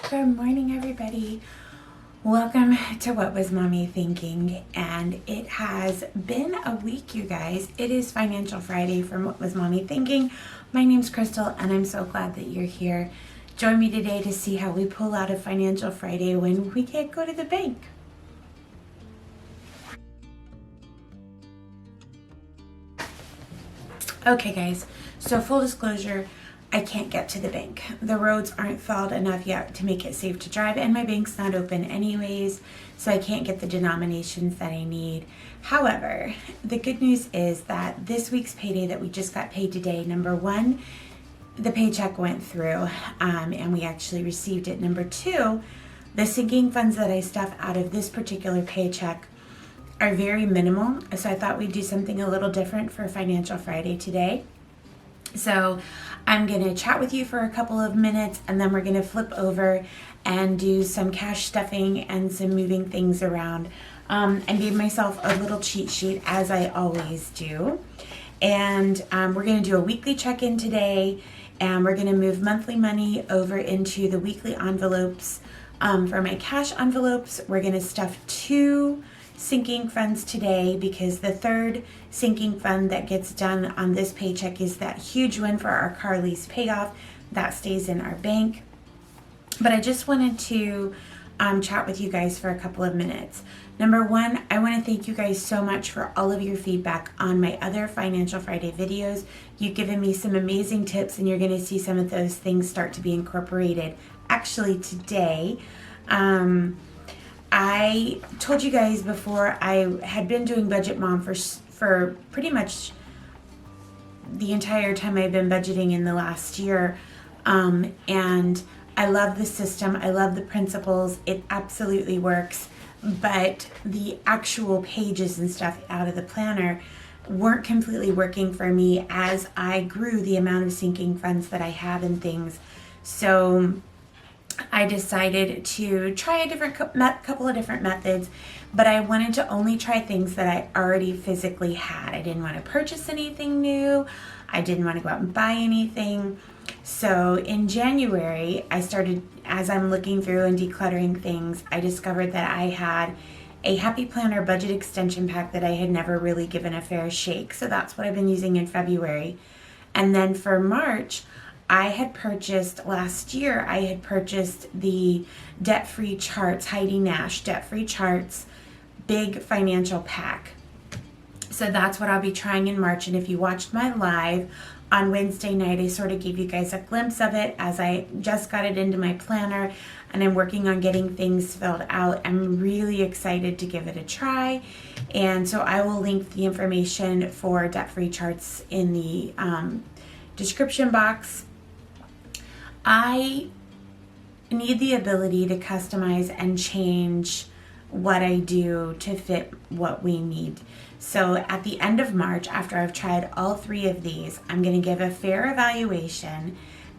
Good morning, everybody. Welcome to What Was Mommy Thinking? And it has been a week, you guys. It is Financial Friday from What Was Mommy Thinking? My name's Crystal, and I'm so glad that you're here. Join me today to see how we pull out of Financial Friday when we can't go to the bank. Okay, guys, so full disclosure, I can't get to the bank. The roads aren't thawed enough yet to make it safe to drive, and my bank's not open anyways, so I can't get the denominations that I need. However, the good news is that this week's payday that we just got paid today, number one, the paycheck went through, and we actually received it. Number two, the sinking funds that I stuff out of this particular paycheck are very minimal, so I thought we'd do something a little different for Financial Friday today. So I'm going to chat with you for a couple of minutes, and then we're going to flip over and do some cash stuffing and some moving things around. I gave myself a little cheat sheet, as I always do. And we're going to do a weekly check-in today, and we're going to move monthly money over into the weekly envelopes. For my cash envelopes, we're going to stuff 2 sinking funds today, because the third sinking fund that gets done on this paycheck is that huge win for our car lease payoff that stays in our bank. But I just wanted to chat with you guys for a couple of minutes. Number one, I want to thank you guys so much for all of your feedback on my other Financial Friday videos. You've given me some amazing tips, and you're going to see some of those things start to be incorporated actually today. I told you guys before, I had been doing Budget Mom for pretty much the entire time I've been budgeting in the last year. And I love the system. I love the principles. It absolutely works. But the actual pages and stuff out of the planner weren't completely working for me as I grew the amount of sinking funds that I have and things. So I decided to try a couple of different methods, but I wanted to only try things that I already physically had. I didn't want to purchase anything new. I didn't want to go out and buy anything. So in January, I started, as I'm looking through and decluttering things, I discovered that I had a Happy Planner budget extension pack that I had never really given a fair shake. So that's what I've been using in February. And then for March, last year, I had purchased the Debt-Free Charts, Heidi Nash Debt-Free Charts Big Financial Pack. So that's what I'll be trying in March. And if you watched my live on Wednesday night, I sort of gave you guys a glimpse of it as I just got it into my planner and I'm working on getting things filled out. I'm really excited to give it a try. And so I will link the information for Debt-Free Charts in the description box. I need the ability to customize and change what I do to fit what we need. So at the end of March, after I've tried all 3 of these, I'm going to give a fair evaluation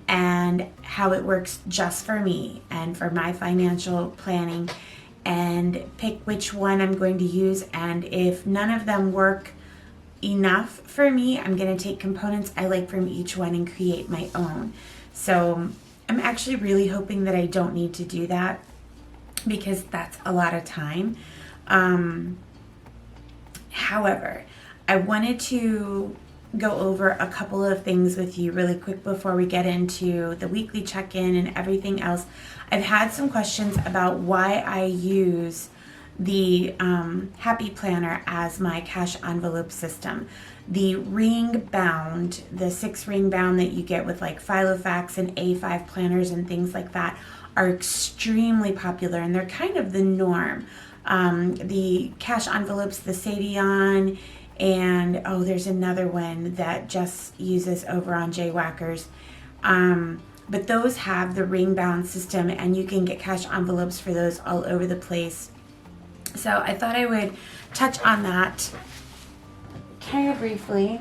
and how it works just for me and for my financial planning, and pick which one I'm going to use. And if none of them work enough for me, I'm going to take components I like from each one and create my own. So I'm actually really hoping that I don't need to do that, because that's a lot of time. However, I wanted to go over a couple of things with you really quick before we get into the weekly check-in and everything else. I've had some questions about why I use the Happy Planner as my cash envelope system. The ring bound, the 6 ring bound that you get with like Filofax and A5 planners and things like that are extremely popular, and they're kind of the norm. The cash envelopes, the Savion, and there's another one that just uses over on JWhackers. But those have the ring bound system, and you can get cash envelopes for those all over the place. So I thought I would touch on that kind of briefly.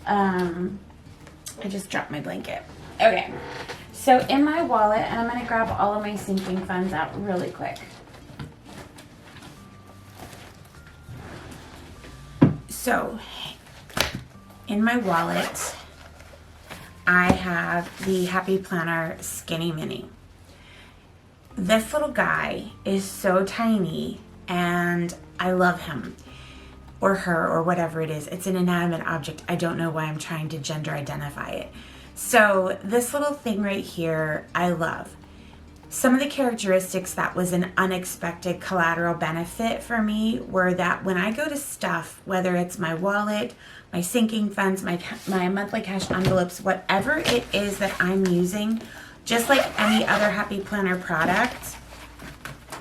I just dropped my blanket. Okay, so in my wallet, and I'm going to grab all of my sinking funds out really quick. So in my wallet, I have the Happy Planner Skinny Mini. this little guy is so tiny and I love him or her or whatever it is. It's an inanimate object. I don't know why I'm trying to gender identify it. So this little thing right here, I love. Some of the characteristics that was an unexpected collateral benefit for me were that when I go to stuff, whether it's my wallet, my sinking funds, my monthly cash envelopes, whatever it is that I'm using, just like any other Happy Planner product,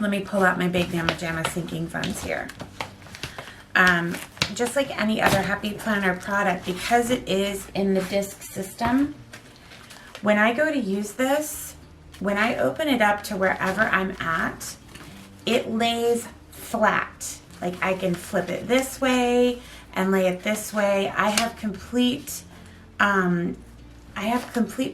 let me pull out my Big Mama Jamma sinking funds here. Just like any other Happy Planner product, because it is in the disc system, when I go to use this, when I open it up to wherever I'm at, it lays flat. Like I can flip it this way and lay it this way. I have complete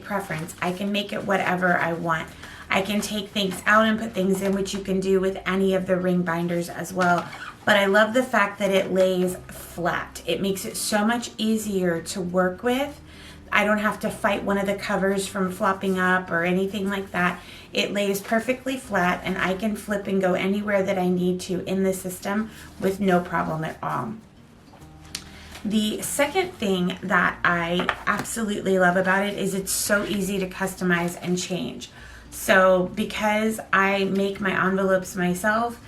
preference. I can make it whatever I want. I can take things out and put things in, which you can do with any of the ring binders as well. But I love the fact that it lays flat. It makes it so much easier to work with. I don't have to fight one of the covers from flopping up or anything like that. It lays perfectly flat and I can flip and go anywhere that I need to in the system with no problem at all. The second thing that I absolutely love about it is it's so easy to customize and change. So because I make my envelopes myself,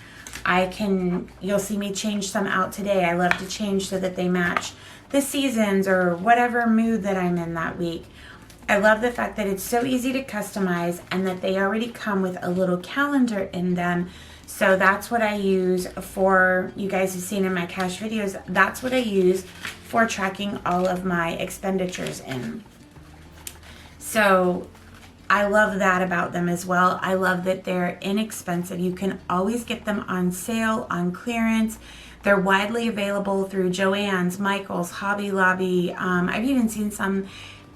you'll see me change some out today. I love to change so that they match the seasons or whatever mood that I'm in that week. I love the fact that it's so easy to customize and that they already come with a little calendar in them. So that's what I use for, you guys have seen in my cash videos, that's what I use for tracking all of my expenditures in. So I love that about them as well. I love that they're inexpensive. You can always get them on sale, on clearance. They're widely available through Joann's, Michael's, Hobby Lobby. I've even seen some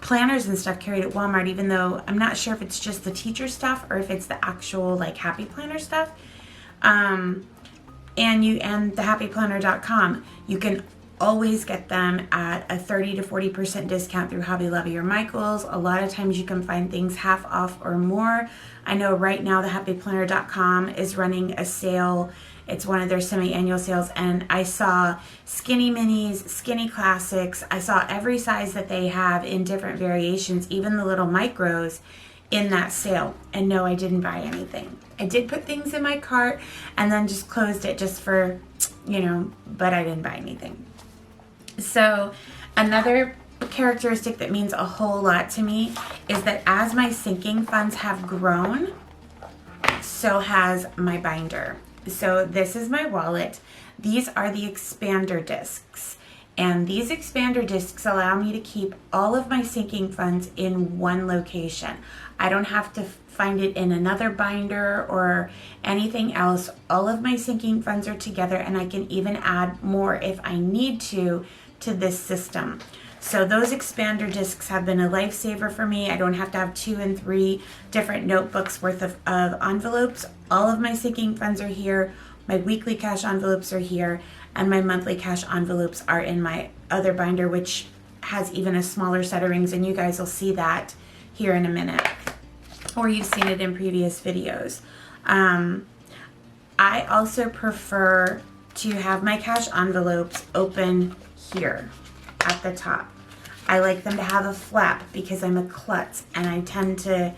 planners and stuff carried at Walmart, even though I'm not sure if it's just the teacher stuff or if it's the actual like Happy Planner stuff. And the happyplanner.com, you can always get them at a 30 to 40% discount through Hobby Lobby or Michael's. A lot of times you can find things half off or more. I know right now the happyplanner.com is running a sale. It's one of their semi-annual sales, and I saw skinny minis, skinny classics. I saw every size that they have in different variations, even the little micros in that sale. And no, I didn't buy anything. I did put things in my cart and then just closed it just for, but I didn't buy anything. So another characteristic that means a whole lot to me is that as my sinking funds have grown, so has my binder. So this is my wallet. These are the expander discs. And these expander discs allow me to keep all of my sinking funds in one location. I don't have to find it in another binder or anything else. All of my sinking funds are together, and I can even add more if I need to this system. So those expander discs have been a lifesaver for me. I don't have to have 2 and 3 different notebooks worth of envelopes. All of my sinking funds are here. My weekly cash envelopes are here. And my monthly cash envelopes are in my other binder, which has even a smaller set of rings. And you guys will see that here in a minute. Or you've seen it in previous videos. I also prefer to have my cash envelopes open here at the top. I like them to have a flap because I'm a klutz and I tend to,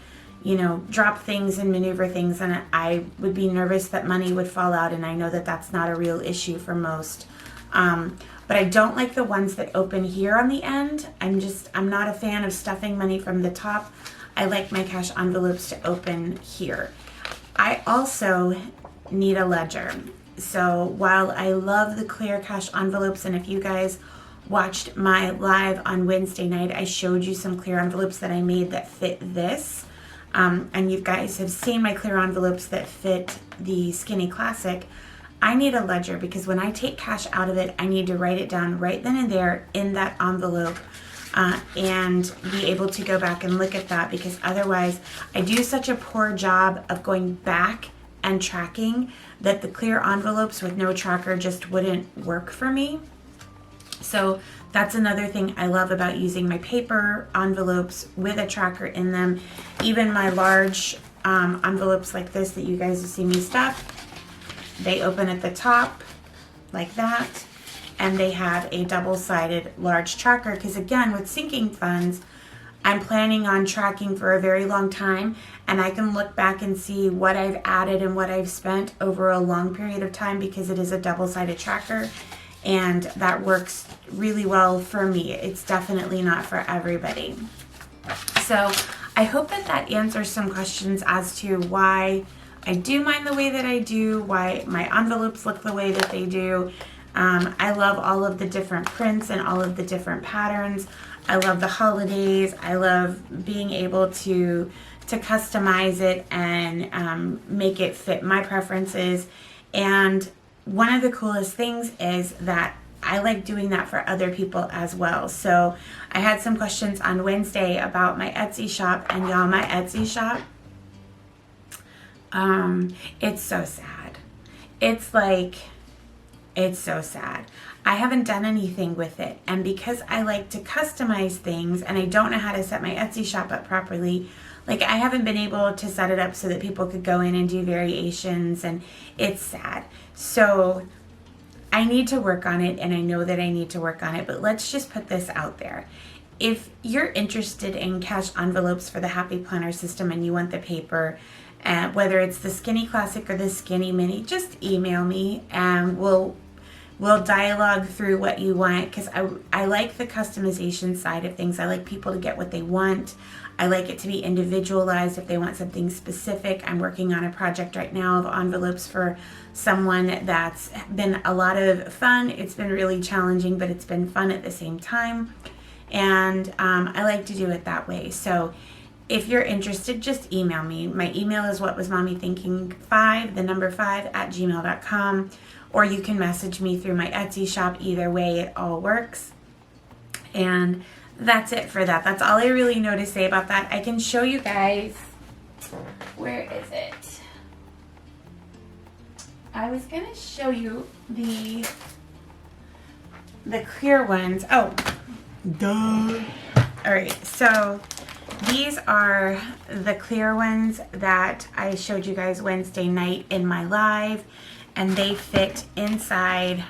drop things and maneuver things, and I would be nervous that money would fall out, and I know that that's not a real issue for most. But I don't like the ones that open here on the end. I'm not a fan of stuffing money from the top. I like my cash envelopes to open here. I also need a ledger. So while I love the clear cash envelopes, and if you guys watched my live on Wednesday night, I showed you some clear envelopes that I made that fit this. And you guys have seen my clear envelopes that fit the Skinny Classic. I need a ledger because when I take cash out of it, I need to write it down right then and there in that envelope and be able to go back and look at that, because otherwise I do such a poor job of going back and tracking that the clear envelopes with no tracker just wouldn't work for me. So that's another thing I love about using my paper envelopes with a tracker in them. Even my large envelopes like this that you guys have seen me stuff. They open at the top like that, and they have a double-sided large tracker, because again, with sinking funds, I'm planning on tracking for a very long time, and I can look back and see what I've added and what I've spent over a long period of time, because it is a double-sided tracker, and that works really well for me. It's definitely not for everybody. So I hope that that answers some questions as to why I do mine the way that I do, why my envelopes look the way that they do. I love all of the different prints and all of the different patterns. I love the holidays. I love being able to customize it and make it fit my preferences. And one of the coolest things is that I like doing that for other people as well. So I had some questions on Wednesday about my Etsy shop, and y'all, my Etsy shop, it's so sad. It's so sad. I haven't done anything with it, and because I like to customize things and I don't know how to set my Etsy shop up properly, like I haven't been able to set it up so that people could go in and do variations, and it's sad. So I need to work on it, and I know that I need to work on it, but let's just put this out there. If you're interested in cash envelopes for the Happy Planner system and you want the paper, whether it's the Skinny Classic or the Skinny Mini, just email me and we'll dialogue through what you want, because I like the customization side of things. I like people to get what they want. I like it to be individualized if they want something specific. I'm working on a project right now of envelopes for someone that's been a lot of fun. It's been really challenging, but it's been fun at the same time. And I like to do it that way. So if you're interested, just email me. My email is whatwasmommythinking5, the number 5 @gmail.com, or you can message me through my Etsy shop. Either way, it all works. And that's it for that. That's all I really know to say about that. I can show you guys. Where is it? I was going to show you the clear ones. Oh, duh. All right, so these are the clear ones that I showed you guys Wednesday night in my live, and they fit inside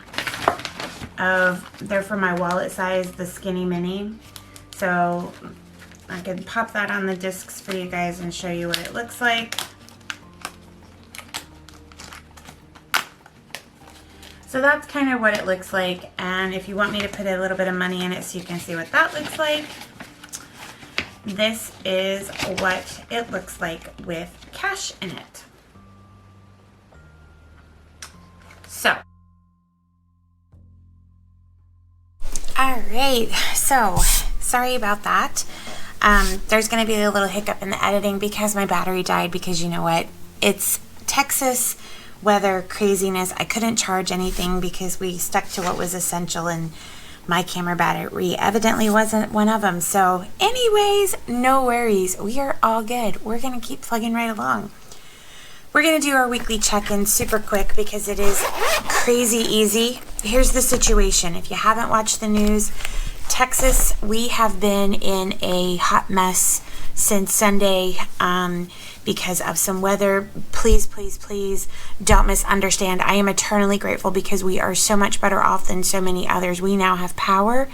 of, they're for my wallet size, the Skinny Mini. So I can pop that on the discs for you guys and show you what it looks like. So that's kind of what it looks like, and if you want me to put a little bit of money in it so you can see what that looks like, this is what it looks like with cash in it. So, all right, so sorry about that. There's going to be a little hiccup in the editing because my battery died, because you know what? It's Texas weather craziness. I couldn't charge anything because we stuck to what was essential, and my camera battery evidently wasn't one of them. So anyways, no worries. We are all good. We're going to keep plugging right along. We're going to do our weekly check-in super quick because it is crazy easy. Here's the situation. If you haven't watched the news, Texas, we have been in a hot mess since Sunday because of some weather. Please, please, please don't misunderstand. I am eternally grateful because we are so much better off than so many others. We now have power.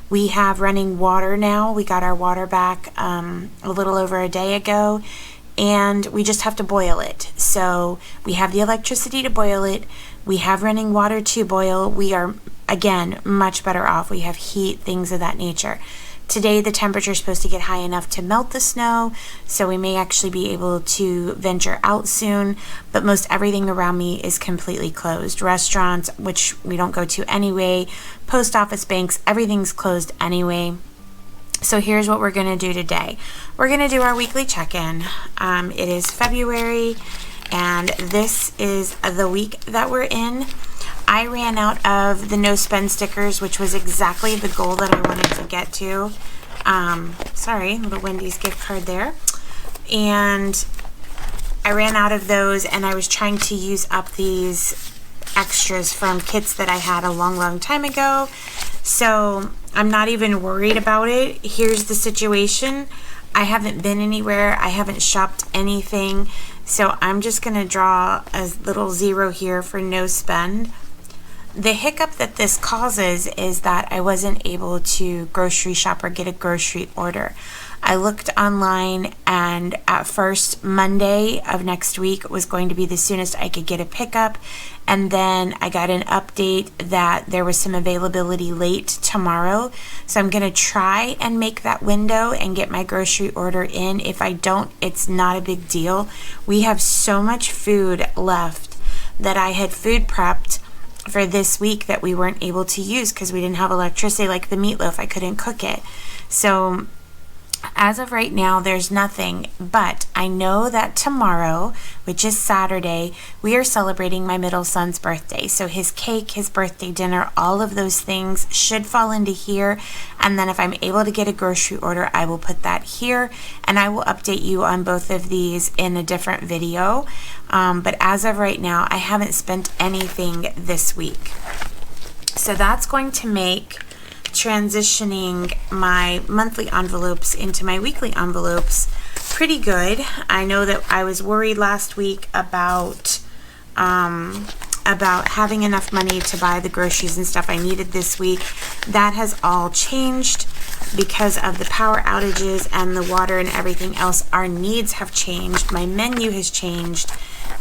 We have running water now. We got our water back a little over a day ago, and we just have to boil it. So we have the electricity to boil it. We have running water to boil. We are, again, much better off. We have heat, things of that nature. Today, the temperature is supposed to get high enough to melt the snow, so we may actually be able to venture out soon, but most everything around me is completely closed. Restaurants, which we don't go to anyway, post office, banks, everything's closed anyway. So here's what we're going to do today. We're going to do our weekly check-in. It is February, and this is the week that we're in. I ran out of the no spend stickers, which was exactly the goal that I wanted to get to. Sorry, little Wendy's gift card there. And I ran out of those, and I was trying to use up these extras from kits that I had a long, long time ago. So I'm not even worried about it. Here's the situation. I haven't been anywhere. I haven't shopped anything. So I'm just going to draw a little 0 here for no spend. The hiccup that this causes is that I wasn't able to grocery shop or get a grocery order. I looked online, and at first Monday of next week was going to be the soonest I could get a pickup, and then I got an update that there was some availability late tomorrow. So I'm going to try and make that window and get my grocery order in. If I don't, it's not a big deal. We have so much food left that I had food prepped for this week that we weren't able to use because we didn't have electricity, like the meatloaf. I couldn't cook it. So as of right now, there's nothing, but I know that tomorrow, which is Saturday, we are celebrating my middle son's birthday. So his cake, his birthday dinner, all of those things should fall into here. And then if I'm able to get a grocery order, I will put that here, and I will update you on both of these in a different video. But as of right now, I haven't spent anything this week. So that's going to make transitioning my monthly envelopes into my weekly envelopes pretty good. I know that I was worried last week about having enough money to buy the groceries and stuff I needed this week. That has all changed because of the power outages and the water and everything else. Our needs have changed. My menu has changed.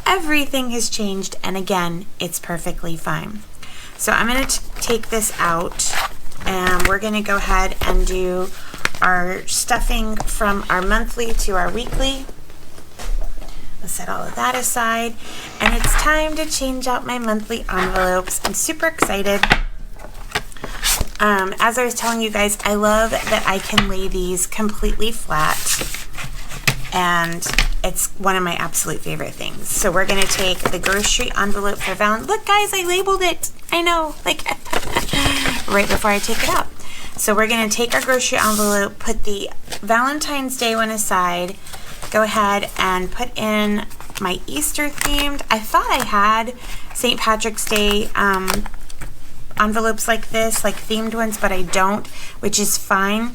Everything has changed, and again, it's perfectly fine. So I'm going to take this out, and we're going to go ahead and do our stuffing from our monthly to our weekly. Let's set all of that aside, and it's time to change out my monthly envelopes. I'm super excited. As I was telling you guys, I love that I can lay these completely flat, and it's one of my absolute favorite things. So we're going to take the grocery envelope for Valentine's. Look, guys, I labeled it. I know, like right before I take it out. So we're going to take our grocery envelope, put the Valentine's Day one aside, go ahead and put in my Easter themed. I thought I had St. Patrick's Day envelopes like this, like themed ones, but I don't, which is fine.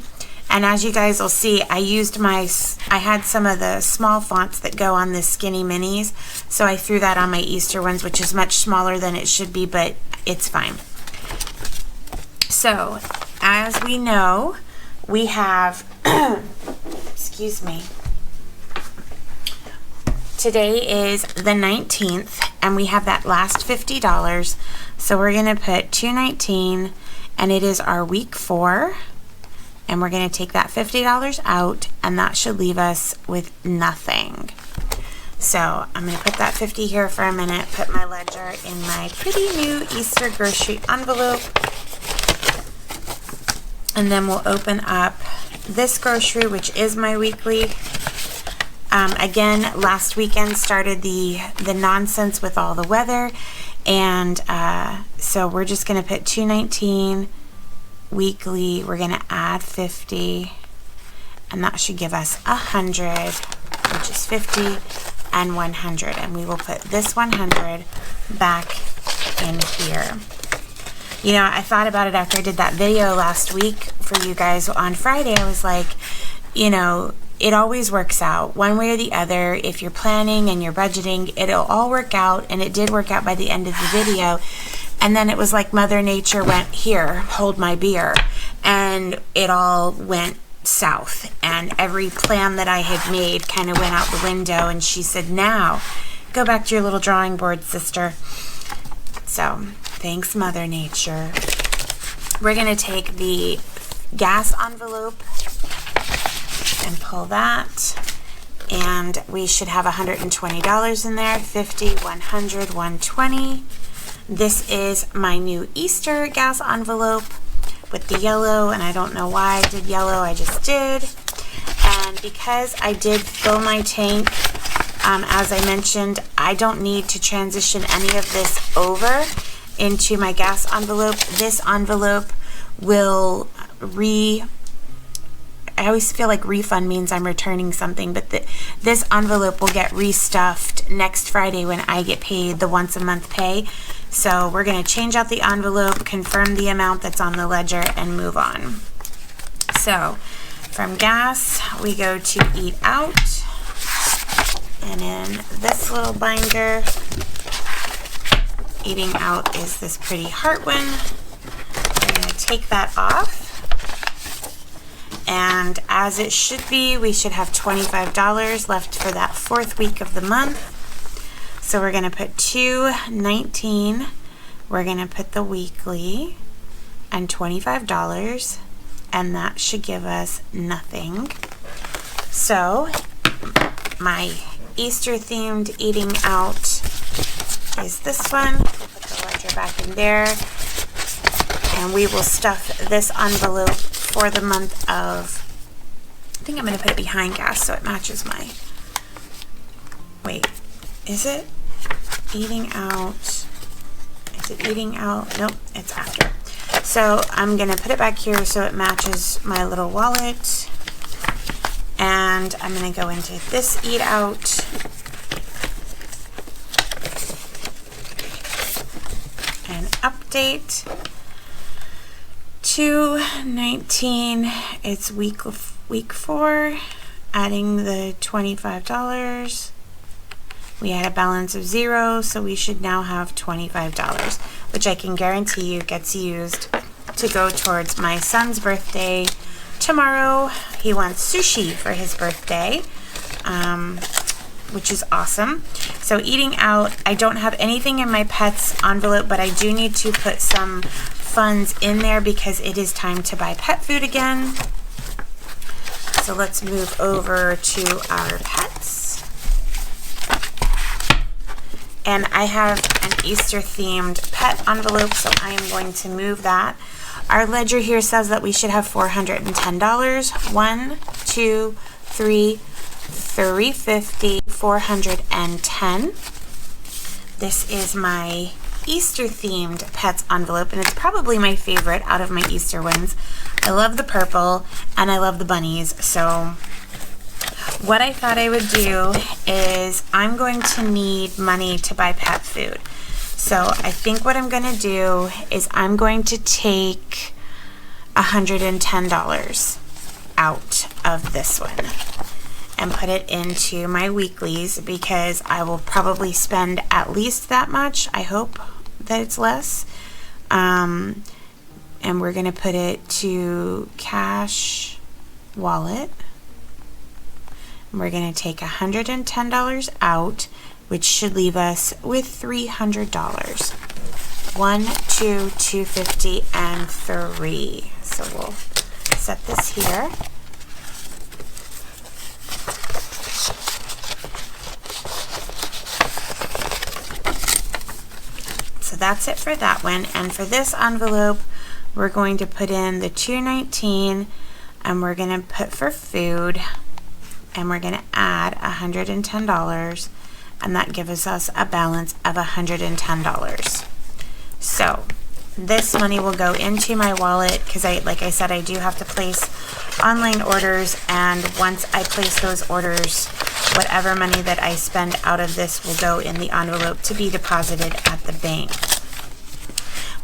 And as you guys will see, I had some of the small fonts that go on the skinny minis, so I threw that on my Easter ones, which is much smaller than it should be, but it's fine. So, as we know, we have, excuse me, today is the 19th, and we have that last $50, so we're going to put $219, and it is our week 4. And we're going to take that $50 out, and that should leave us with nothing. So I'm going to put that $50 here for a minute, put my ledger in my pretty new Easter grocery envelope, and then we'll open up this grocery, which is my weekly. Again, last weekend started the nonsense with all the weather, and so we're just going to put $219 weekly. We're going to add 50, and that should give us 100, which is 50 and 100, and we will put this 100 back in here. You know, I thought about it after I did that video last week for you guys on Friday. I was like, you know, it always works out one way or the other. If you're planning and you're budgeting, it'll all work out, and it did work out by the end of the video. And then it was like Mother Nature went, here, hold my beer. And it all went south. And every plan that I had made kind of went out the window. And she said, now, go back to your little drawing board, sister. So, thanks, Mother Nature. We're going to take the gas envelope and pull that. And we should have $120 in there. 50, 100, 120. This is my new Easter gas envelope with the yellow, and I don't know why I did yellow, I just did. And because I did fill my tank, as I mentioned, I don't need to transition any of this over into my gas envelope. This envelope will I always feel like refund means I'm returning something, but this envelope will get restuffed next Friday when I get paid the once a month pay. So we're going to change out the envelope, confirm the amount that's on the ledger, and move on. So From gas, we go to eat out. And in this little binder, eating out is this pretty heart one. I'm going to take that off. And as it should be, we should have $25 left for that 4th week of the month. So we're going to put $2.19. We're going to put the weekly and $25. And that should give us nothing. So my Easter themed eating out is this one. We'll put the ledger back in there. And we will stuff this envelope for the month of, I think I'm going to put it behind gas so it matches my, wait, is it eating out? Is it eating out? Nope, it's after. So I'm going to put it back here so it matches my little wallet. And I'm going to go into this eat out. And update. $2.19. It's week 4. Adding the $25. We had a balance of 0, so we should now have $25, which I can guarantee you gets used to go towards my son's birthday tomorrow. He wants sushi for his birthday, which is awesome. So eating out, I don't have anything in my pet's envelope, but I do need to put some funds in there because it is time to buy pet food again. So let's move over to our pets. And I have an Easter themed pet envelope, so I am going to move that. Our ledger here says that we should have $410. 1, 2, 3, $350, $410. This is my Easter themed pets envelope, and it's probably my favorite out of my Easter ones. I love the purple and I love the bunnies. So what I thought I would do is I'm going to need money to buy pet food. So I think what I'm going to do is I'm going to take $110 out of this one and put it into my weeklies because I will probably spend at least that much. I hope that it's less. And we're going to put it to cash wallet. We're going to take $110 out, which should leave us with $300. 1, 2, $250, and 3. So we'll set this here. So that's it for that one. And for this envelope, we're going to put in the $2.19, and we're going to put for food, and we're going to add $110, and that gives us a balance of $110. So this money will go into my wallet because like I said, I do have to place online orders, and once I place those orders, whatever money that I spend out of this will go in the envelope to be deposited at the bank,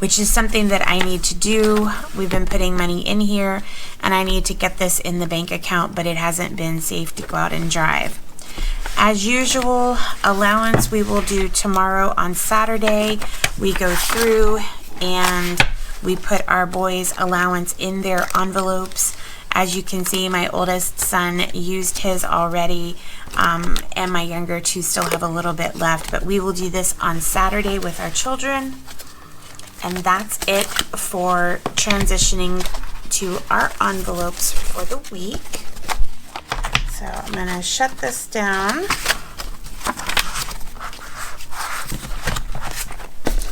which is something that I need to do. We've been putting money in here, and I need to get this in the bank account, but it hasn't been safe to go out and drive. As usual, allowance we will do tomorrow on Saturday. We go through and we put our boys' allowance in their envelopes. As you can see, my oldest son used his already, and my younger two still have a little bit left, but we will do this on Saturday with our children. And that's it for transitioning to our envelopes for the week. So I'm going to shut this down.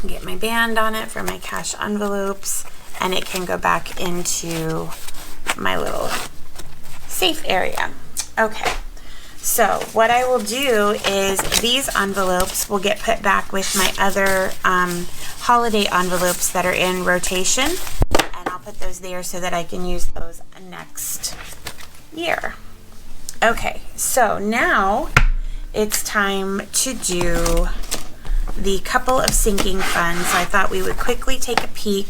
Get my band on it for my cash envelopes, and it can go back into my little safe area. Okay, so what I will do is these envelopes will get put back with my other holiday envelopes that are in rotation, and I'll put those there so that I can use those next year. Okay, so now it's time to do the couple of sinking funds. So I thought we would quickly take a peek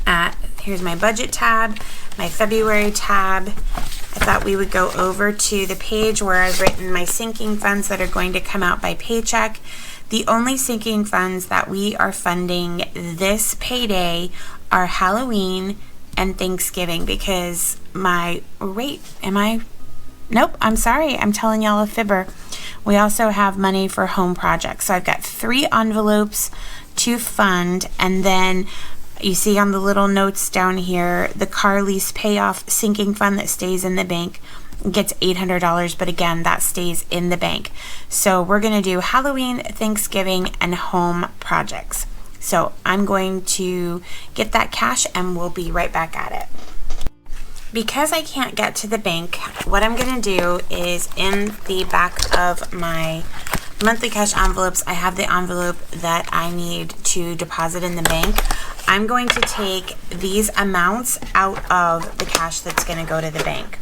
at Here's my budget tab, my February tab. I thought we would go over to the page where I've written my sinking funds that are going to come out by paycheck. The only sinking funds that we are funding this payday are Halloween and Thanksgiving, because nope, I'm sorry, I'm telling y'all a fibber. We also have money for home projects. So I've got 3 envelopes to fund, and then you see on the little notes down here, the car lease payoff sinking fund that stays in the bank gets $800, but again, that stays in the bank. So we're gonna do Halloween, Thanksgiving, and home projects. So I'm going to get that cash and we'll be right back at it. Because I can't get to the bank, what I'm gonna do is in the back of my monthly cash envelopes, I have the envelope that I need to deposit in the bank. I'm going to take these amounts out of the cash that's gonna go to the bank.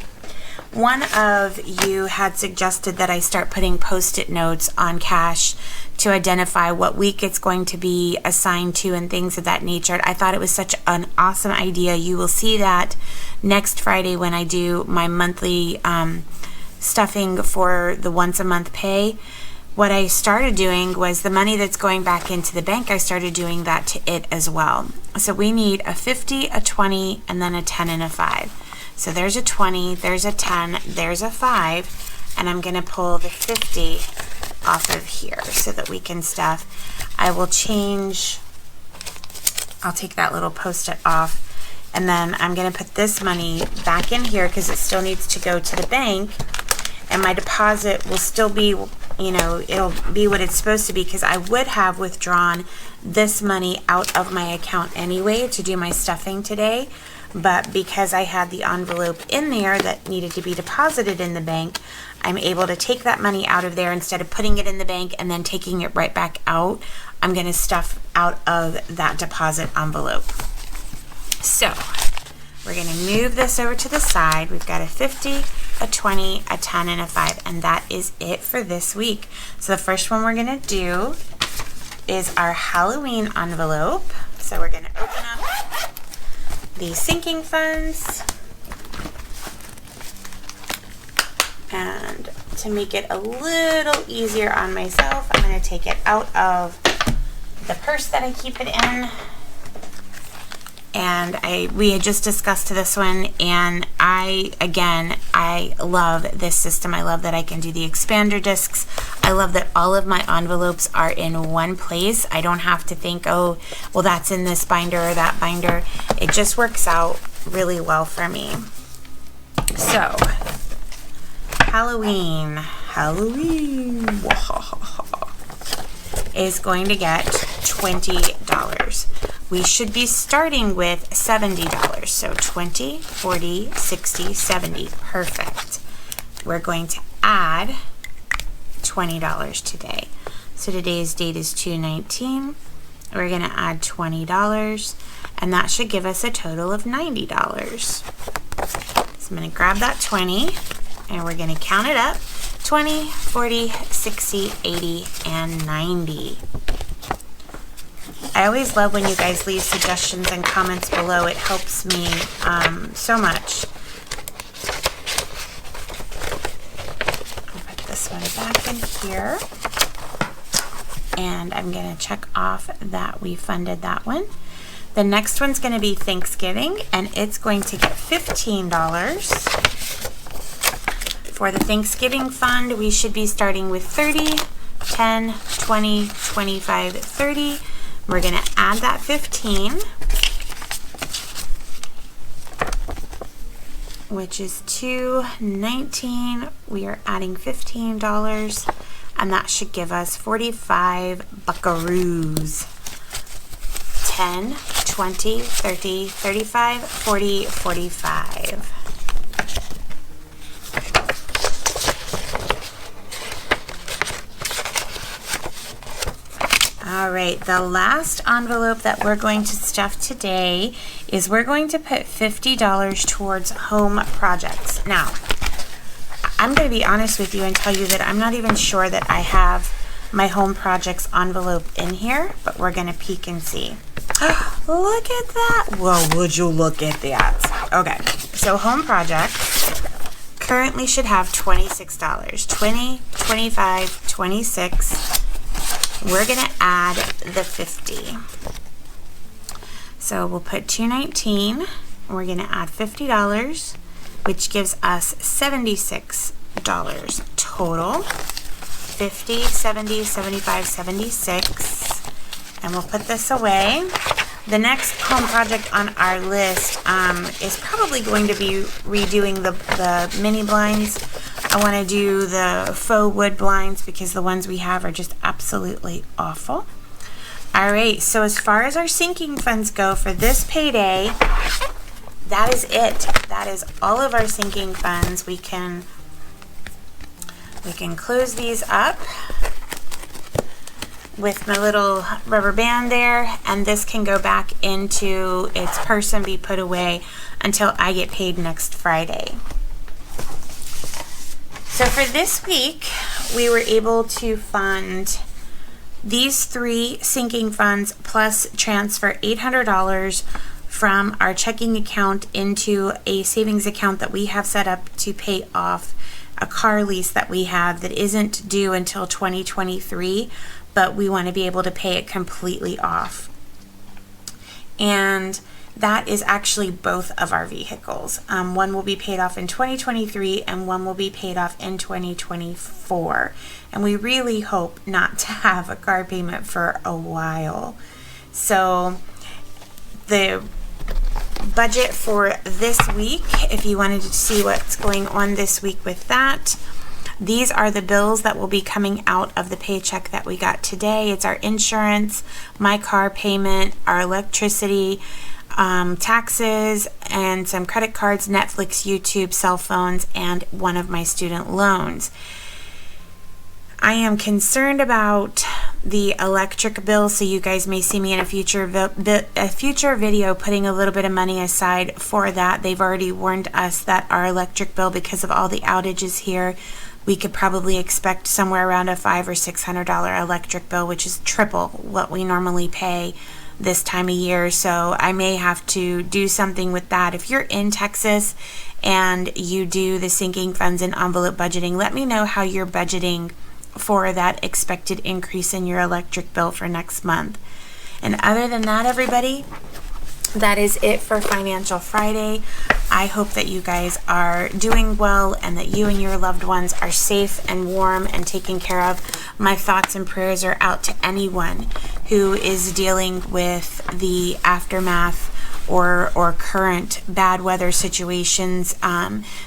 One of you had suggested that I start putting Post-it notes on cash to identify what week it's going to be assigned to and things of that nature. I thought it was such an awesome idea. You will see that next Friday when I do my monthly stuffing for the once a month pay. What I started doing was the money that's going back into the bank, I started doing that to it as well. So we need a 50, a 20, and then a 10 and a 5. So there's a 20, there's a 10, there's a 5, and I'm gonna pull the 50 off of here so that we can stuff. I'll take that little Post-it off, and then I'm gonna put this money back in here because it still needs to go to the bank, and my deposit will still be, it'll be what it's supposed to be, because I would have withdrawn this money out of my account anyway to do my stuffing today. But because I had the envelope in there that needed to be deposited in the bank, I'm able to take that money out of there instead of putting it in the bank and then taking it right back out. I'm going to stuff out of that deposit envelope. So we're going to move this over to the side. We've got a 50, a 20, a 10, and a 5, and that is it for this week. So the first one we're going to do is our Halloween envelope. So we're going to open up the sinking funds, and to make it a little easier on myself, I'm going to take it out of the purse that I keep it in. And we had just discussed this one, and I love this system. I love that I can do the expander discs. I love that all of my envelopes are in one place. I don't have to think, oh, well, that's in this binder or that binder. It just works out really well for me. So, Halloween is going to get $20. We should be starting with $70. So 20, 40, 60, 70. Perfect. We're going to add $20 today. So today's date is 2/19. We're going to add $20, and that should give us a total of $90. So I'm going to grab that 20, and we're going to count it up. 20, 40, 60, 80, and 90. I always love when you guys leave suggestions and comments below. It helps me so much. I'll put this one back in here. And I'm going to check off that we funded that one. The next one's going to be Thanksgiving, and it's going to get $15. For the Thanksgiving fund, we should be starting with 30, 10, 20, 25, 30. We're going to add that 15, which is $219. We are adding $15, and that should give us 45 buckaroos. 10, 20, 30, 35, 40, 45. All right, the last envelope that we're going to stuff today is we're going to put $50 towards home projects. Now, I'm going to be honest with you and tell you that I'm not even sure that I have my home projects envelope in here, but we're gonna peek and see. Look at that. Well, would you look at that? Okay, so home projects currently should have $26. 20, 25, 26. We're gonna add the 50. So we'll put $219, and we're gonna add $50, which gives us $76 total. 50, 70, 75, 76. And we'll put this away. The next home project on our list is probably going to be redoing the mini blinds. I want to do the faux wood blinds because the ones we have are just absolutely awful. All right, so as far as our sinking funds go for this payday, that is it. That is all of our sinking funds. We can close these up with my little rubber band there, and this can go back into its purse and be put away until I get paid next Friday. So for this week, we were able to fund these 3 sinking funds plus transfer $800 from our checking account into a savings account that we have set up to pay off a car lease that we have that isn't due until 2023, but we want to be able to pay it completely off. And that is actually both of our vehicles. One will be paid off in 2023 and one will be paid off in 2024. And we really hope not to have a car payment for a while. So the budget for this week, if you wanted to see what's going on this week with that, these are the bills that will be coming out of the paycheck that we got today. It's our insurance, my car payment, our electricity, taxes, and some credit cards, Netflix, YouTube, cell phones, and one of my student loans. I am concerned about the electric bill, so you guys may see me in a future video putting a little bit of money aside for that. They've already warned us that our electric bill, because of all the outages here, we could probably expect somewhere around a $500 or $600 electric bill, which is triple what we normally pay this time of year. So I may have to do something with that. If you're in Texas and you do the sinking funds and envelope budgeting, let me know how you're budgeting for that expected increase in your electric bill for next month. And other than that, everybody, that is it for Financial Friday. I hope that you guys are doing well and that you and your loved ones are safe and warm and taken care of. My thoughts and prayers are out to anyone who is dealing with the aftermath or current bad weather situations.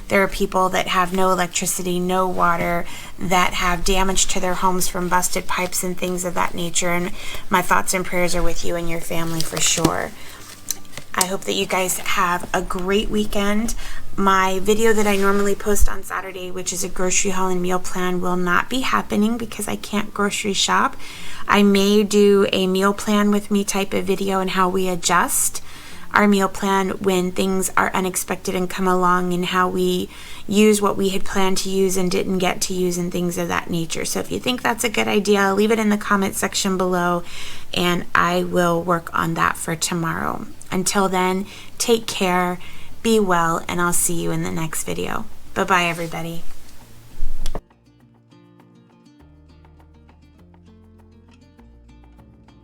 There are people that have no electricity, no water, that have damage to their homes from busted pipes and things of that nature. And my thoughts and prayers are with you and your family for sure. I hope that you guys have a great weekend. My video that I normally post on Saturday, which is a grocery haul and meal plan, will not be happening because I can't grocery shop. I may do a meal plan with me type of video and how we adjust our meal plan when things are unexpected and come along, and how we use what we had planned to use and didn't get to use and things of that nature. So if you think that's a good idea, leave it in the comment section below and I will work on that for tomorrow. Until then, take care, be well, and I'll see you in the next video. Bye-bye, everybody.